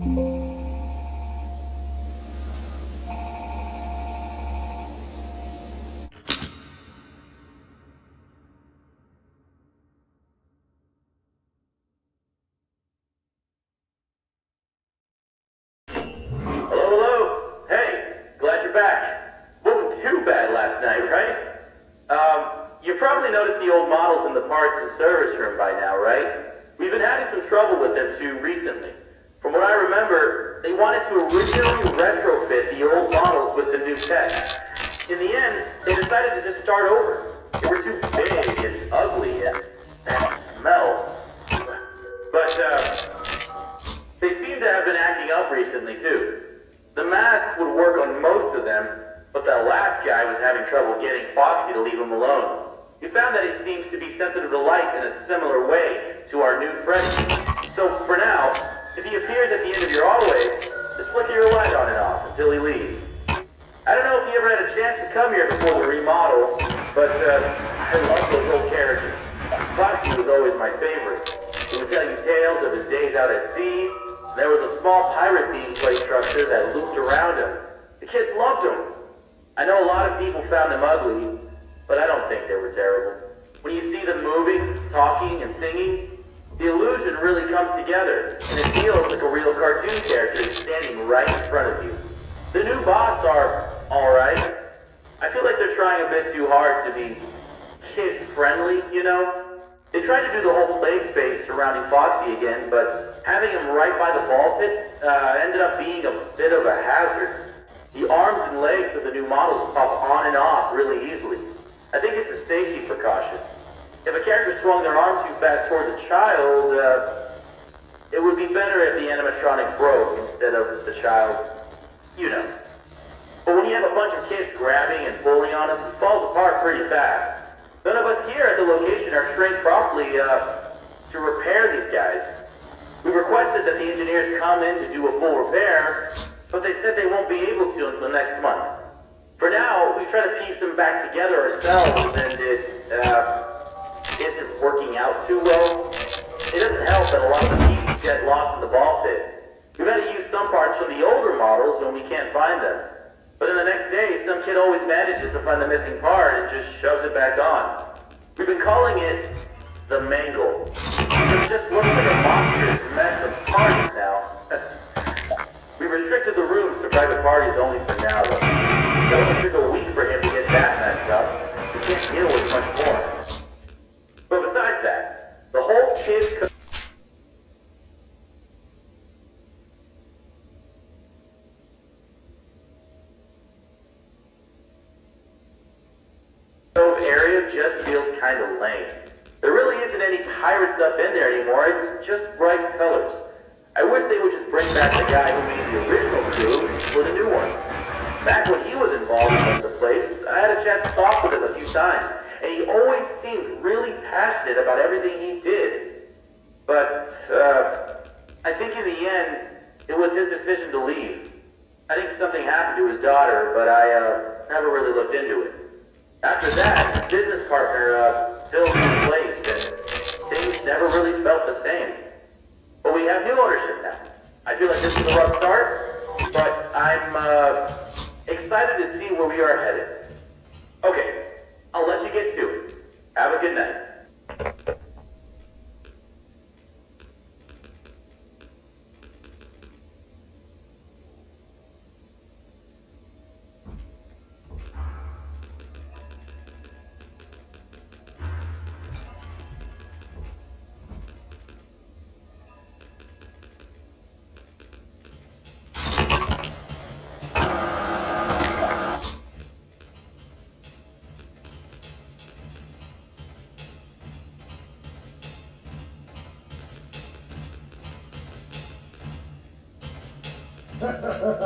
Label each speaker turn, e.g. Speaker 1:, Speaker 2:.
Speaker 1: You probably noticed the old models in the parts and service room by now, right? We've been having some trouble with them too recently. From what I remember, they wanted to originally retrofit the old models with the new tech. In the end, they decided to just start over. They were too big and ugly and smell. But, they seem to have been acting up recently too. The mask would work on most of them, but that last guy was having trouble getting Foxy to leave him alone. We found that he seems to be sensitive to light in a similar way to our new Freddy. So for now, if he appears at the end of your hallway, just flicker your light on and off until he leaves. I don't know if he ever had a chance to come here before the remodel, but I love those old characters. Foxy was always my favorite. He would tell you tales of his days out at sea. There was a small pirate beam play structure that looped around him. The kids loved him. I know a lot of people found them ugly, but I don't think they were terrible. When you see them moving, talking, and singing, the illusion really comes together, and it feels like a real cartoon character is standing right in front of you. The new bots are alright. I feel like they're trying a bit too hard to be kid-friendly, you know? They tried to do the whole play space surrounding Foxy again, but having him right by the ball pit ended up being a bit of a hazard. The arms and legs of the new models pop on and off really easily. I think it's a safety precaution. If a character swung their arm too fast towards a child, it would be better if the animatronic broke instead of the child, you know. But when you have a bunch of kids grabbing and pulling on us, it falls apart pretty fast. None of us here at the location are trained properly to repair these guys. We requested that the engineers come in to do a full repair, but they said they won't be able to until next month. For now, we try to piece them back together ourselves, and it isn't working out too well. It doesn't help that a lot of the pieces get lost in the ball pit. We've had to use some parts from the older models when we can't find them. But then the next day, some kid always manages to find the missing part and just shoves it back on. We've been calling it the Mangle. It just looks like a monstrous mess of parts now. We restricted the rooms to private parties only for now, though. It only took a week for him to get that messed up. We can't deal with much more. But besides that, the whole kid's area just feels kind of lame. There really isn't any pirate stuff in there anymore. It's just bright colors. I wish they would just bring back the guy who made the original crew for the new one. Back when he was involved in the place, I had a chance to talk with him a few times, and he always seemed really passionate about everything he did. But, I think in the end, it was his decision to leave. I think something happened to his daughter, but I, never really looked into it. After that, his business partner, filled his place, and things never really felt the same. But we have new ownership now. I feel like this is a rough start, but I'm, excited to see where we are headed. Okay, I'll let you get to it. Have a good night.
Speaker 2: Ha ha ha!